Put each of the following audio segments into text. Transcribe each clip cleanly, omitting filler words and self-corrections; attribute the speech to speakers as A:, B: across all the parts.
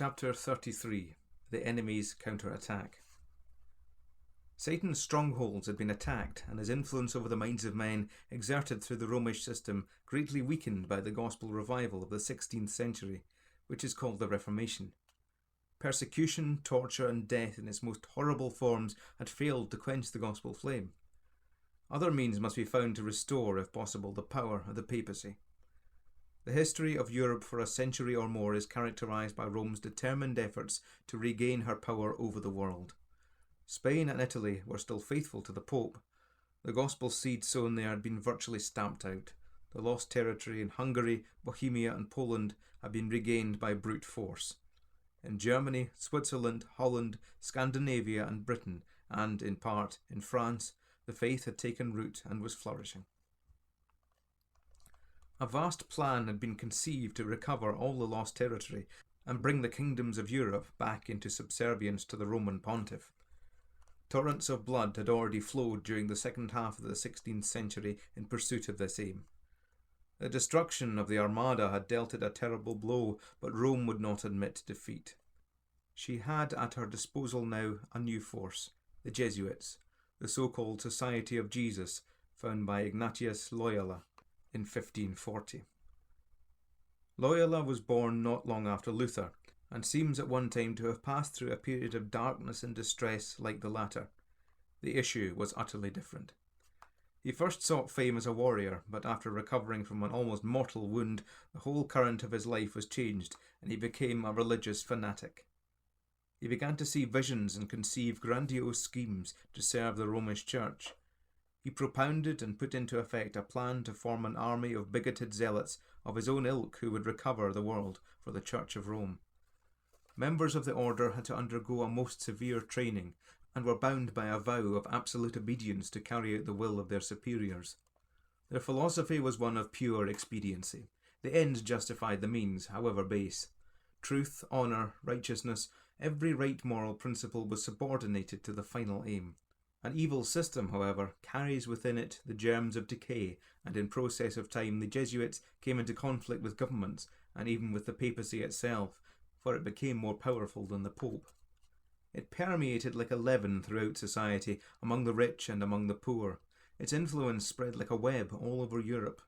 A: Chapter 33. The Enemy's Counterattack. Satan's strongholds had been attacked, and his influence over the minds of men exerted through the Romish system greatly weakened by the gospel revival of the 16th century, which is called the Reformation. Persecution, torture, and death in its most horrible forms had failed to quench the gospel flame. Other means must be found to restore, if possible, the power of the papacy. The history of Europe for a century or more is characterized by Rome's determined efforts to regain her power over the world. Spain and Italy were still faithful to the Pope. The gospel seed sown there had been virtually stamped out. The lost territory in Hungary, Bohemia, and Poland had been regained by brute force. In Germany, Switzerland, Holland, Scandinavia, and Britain, and, in part, in France, the faith had taken root and was flourishing. A vast plan had been conceived to recover all the lost territory and bring the kingdoms of Europe back into subservience to the Roman pontiff. Torrents of blood had already flowed during the second half of the 16th century in pursuit of this aim. The destruction of the Armada had dealt it a terrible blow, but Rome would not admit defeat. She had at her disposal now a new force, the Jesuits, the so-called Society of Jesus, founded by Ignatius Loyola in 1540. Loyola was born not long after Luther, and seems at one time to have passed through a period of darkness and distress like the latter. The issue was utterly different. He first sought fame as a warrior, but after recovering from an almost mortal wound, the whole current of his life was changed, and he became a religious fanatic. He began to see visions and conceive grandiose schemes to serve the Romish Church. He propounded and put into effect a plan to form an army of bigoted zealots of his own ilk who would recover the world for the Church of Rome. Members of the order had to undergo a most severe training and were bound by a vow of absolute obedience to carry out the will of their superiors. Their philosophy was one of pure expediency. The ends justified the means, however base. Truth, honour, righteousness, every right moral principle was subordinated to the final aim. An evil system, however, carries within it the germs of decay, and in process of time the Jesuits came into conflict with governments, and even with the papacy itself, for it became more powerful than the Pope. It permeated like a leaven throughout society, among the rich and among the poor. Its influence spread like a web all over Europe.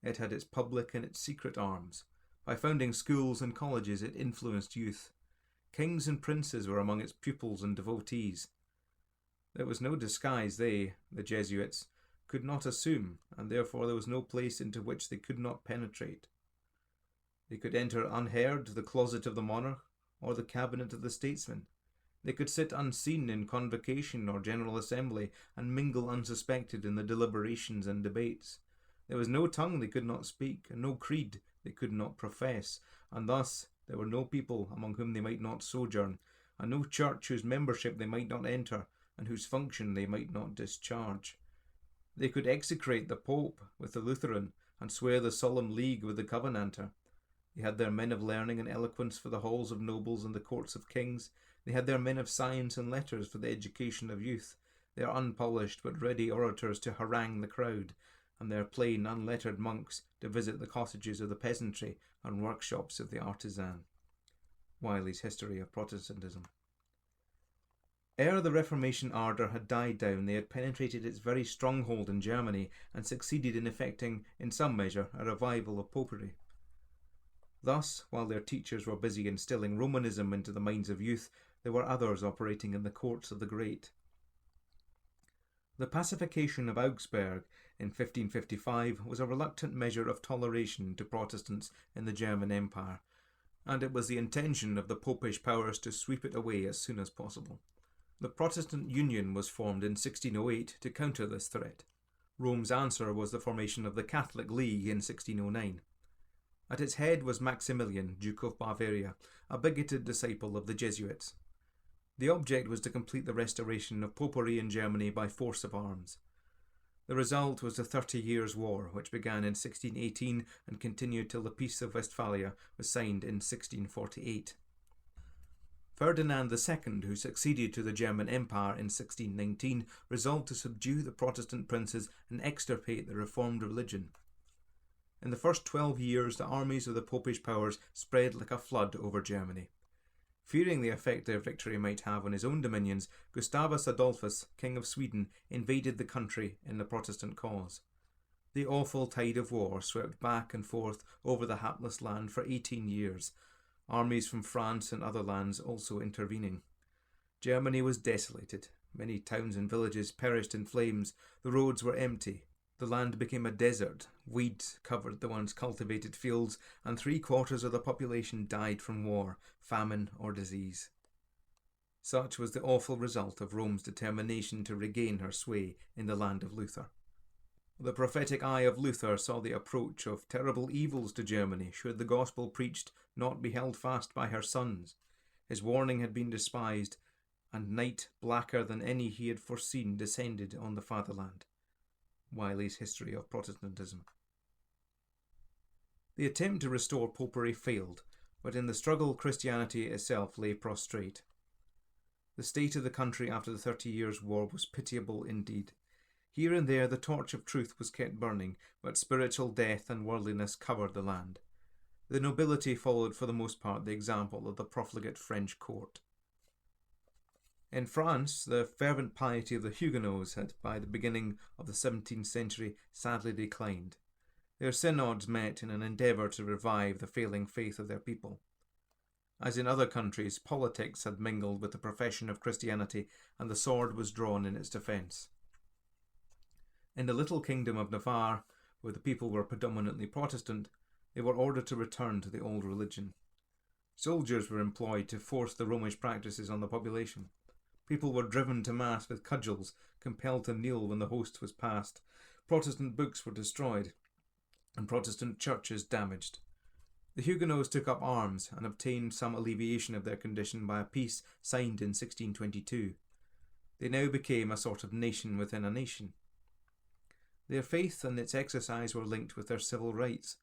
A: It had its public and its secret arms. By founding schools and colleges it influenced youth. Kings and princes were among its pupils and devotees. There was no disguise they, the Jesuits, could not assume, and therefore there was no place into which they could not penetrate. They could enter unheard the closet of the monarch or the cabinet of the statesman. They could sit unseen in convocation or general assembly and mingle unsuspected in the deliberations and debates. There was no tongue they could not speak, and no creed they could not profess, and thus there were no people among whom they might not sojourn, and no church whose membership they might not enter, and whose function they might not discharge. They could execrate the Pope with the Lutheran, and swear the solemn league with the Covenanter. They had their men of learning and eloquence for the halls of nobles and the courts of kings. They had their men of science and letters for the education of youth, their unpolished but ready orators to harangue the crowd, and their plain unlettered monks to visit the cottages of the peasantry and workshops of the artisan. Wiley's History of Protestantism. Ere the Reformation ardour had died down, they had penetrated its very stronghold in Germany and succeeded in effecting, in some measure, a revival of popery. Thus, while their teachers were busy instilling Romanism into the minds of youth, there were others operating in the courts of the great. The pacification of Augsburg in 1555 was a reluctant measure of toleration to Protestants in the German Empire, and it was the intention of the popish powers to sweep it away as soon as possible. The Protestant Union was formed in 1608 to counter this threat. Rome's answer was the formation of the Catholic League in 1609. At its head was Maximilian, Duke of Bavaria, a bigoted disciple of the Jesuits. The object was to complete the restoration of popery in Germany by force of arms. The result was the 30 Years' War, which began in 1618 and continued till the Peace of Westphalia was signed in 1648. Ferdinand II, who succeeded to the German Empire in 1619, resolved to subdue the Protestant princes and extirpate the reformed religion. In the first 12 years, the armies of the popish powers spread like a flood over Germany. Fearing the effect their victory might have on his own dominions, Gustavus Adolphus, King of Sweden, invaded the country in the Protestant cause. The awful tide of war swept back and forth over the hapless land for 18 years, armies from France and other lands also intervening. Germany was desolated. Many towns and villages perished in flames. The roads were empty. The land became a desert. Weeds covered the once cultivated fields, and 3/4 of the population died from war, famine, or disease. Such was the awful result of Rome's determination to regain her sway in the land of Luther. The prophetic eye of Luther saw the approach of terrible evils to Germany should the gospel preached not be held fast by her sons. His warning had been despised, and night blacker than any he had foreseen descended on the fatherland. Wiley's History of Protestantism. The attempt to restore popery failed, but in the struggle Christianity itself lay prostrate. The state of the country after the 30 Years' War was pitiable indeed. Here and there the torch of truth was kept burning, but spiritual death and worldliness covered the land. The nobility followed for the most part the example of the profligate French court. In France, the fervent piety of the Huguenots had, by the beginning of the 17th century, sadly declined. Their synods met in an endeavour to revive the failing faith of their people. As in other countries, politics had mingled with the profession of Christianity, and the sword was drawn in its defence. In the little kingdom of Navarre, where the people were predominantly Protestant, they were ordered to return to the old religion. Soldiers were employed to force the Romish practices on the population. People were driven to mass with cudgels, compelled to kneel when the host was passed. Protestant books were destroyed, and Protestant churches damaged. The Huguenots took up arms and obtained some alleviation of their condition by a peace signed in 1622. They now became a sort of nation within a nation. Their faith and its exercise were linked with their civil rights.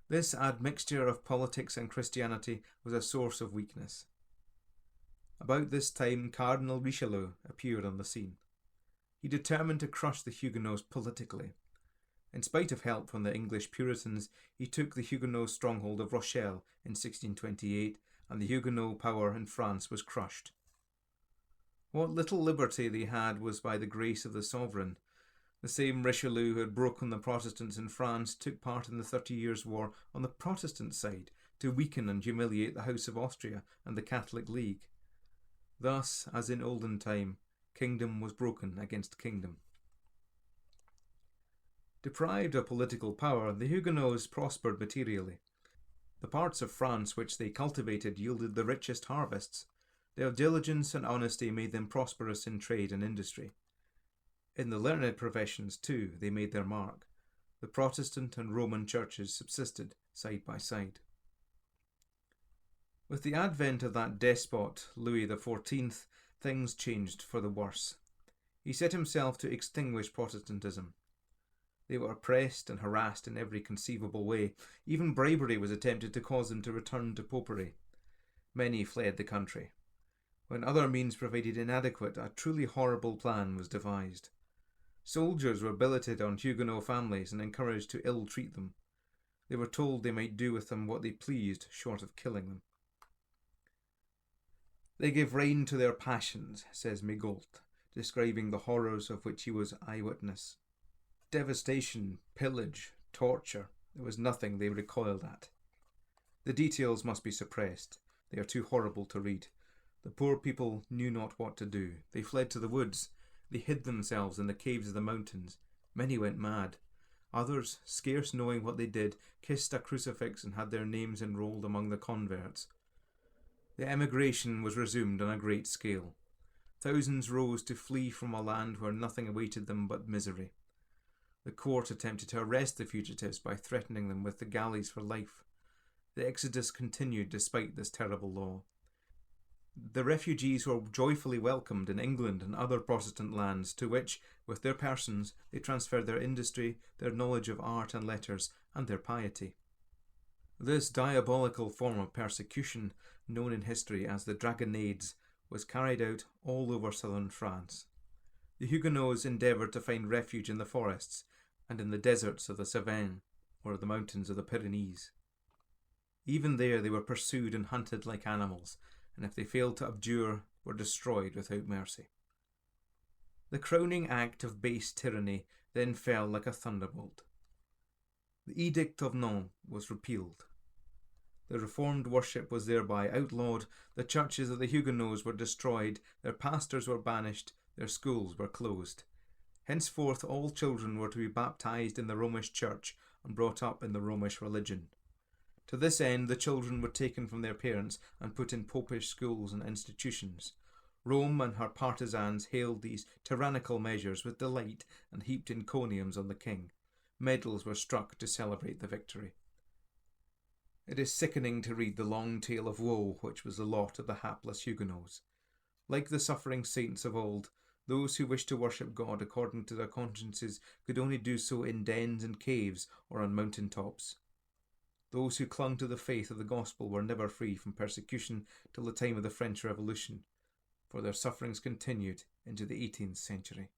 A: This admixture of politics and Christianity was a source of weakness. About this time, Cardinal Richelieu appeared on the scene. He determined to crush the Huguenots politically. In spite of help from the English Puritans, he took the Huguenot stronghold of Rochelle in 1628, and the Huguenot power in France was crushed. What little liberty they had was by the grace of the sovereign. The same Richelieu who had broken the Protestants in France took part in the 30 Years' War on the Protestant side to weaken and humiliate the House of Austria and the Catholic League. Thus, as in olden time, kingdom was broken against kingdom. Deprived of political power, the Huguenots prospered materially. The parts of France which they cultivated yielded the richest harvests. Their diligence and honesty made them prosperous in trade and industry. In the learned professions, too, they made their mark. The Protestant and Roman churches subsisted side by side. With the advent of that despot, Louis XIV, things changed for the worse. He set himself to extinguish Protestantism. They were oppressed and harassed in every conceivable way. Even bribery was attempted to cause them to return to popery. Many fled the country. When other means provided inadequate, a truly horrible plan was devised. Soldiers were billeted on Huguenot families and encouraged to ill-treat them. They were told they might do with them what they pleased, short of killing them. They gave rein to their passions, says Migault, describing the horrors of which he was eyewitness. Devastation, pillage, torture, there was nothing they recoiled at. The details must be suppressed. They are too horrible to read. The poor people knew not what to do. They fled to the woods. They hid themselves in the caves of the mountains. Many went mad. Others, scarce knowing what they did, kissed a crucifix and had their names enrolled among the converts. The emigration was resumed on a great scale. Thousands rose to flee from a land where nothing awaited them but misery. The court attempted to arrest the fugitives by threatening them with the galleys for life. The exodus continued despite this terrible law. The refugees were joyfully welcomed in England and other Protestant lands, to which, with their persons, they transferred their industry, their knowledge of art and letters, and their piety. This diabolical form of persecution, known in history as the Dragonnades, was carried out all over southern France. The Huguenots endeavoured to find refuge in the forests and in the deserts of the Cevennes or the mountains of the Pyrenees. Even there they were pursued and hunted like animals, and if they failed to abjure, were destroyed without mercy. The crowning act of base tyranny then fell like a thunderbolt. The Edict of Nantes was repealed. The reformed worship was thereby outlawed, the churches of the Huguenots were destroyed, their pastors were banished, their schools were closed. Henceforth all children were to be baptized in the Romish Church and brought up in the Romish religion. To this end the children were taken from their parents and put in popish schools and institutions. Rome and her partisans hailed these tyrannical measures with delight and heaped encomiums on the king. Medals were struck to celebrate the victory. It is sickening to read the long tale of woe which was the lot of the hapless Huguenots. Like the suffering saints of old, those who wished to worship God according to their consciences could only do so in dens and caves or on mountain tops. Those who clung to the faith of the gospel were never free from persecution till the time of the French Revolution, for their sufferings continued into the 18th century.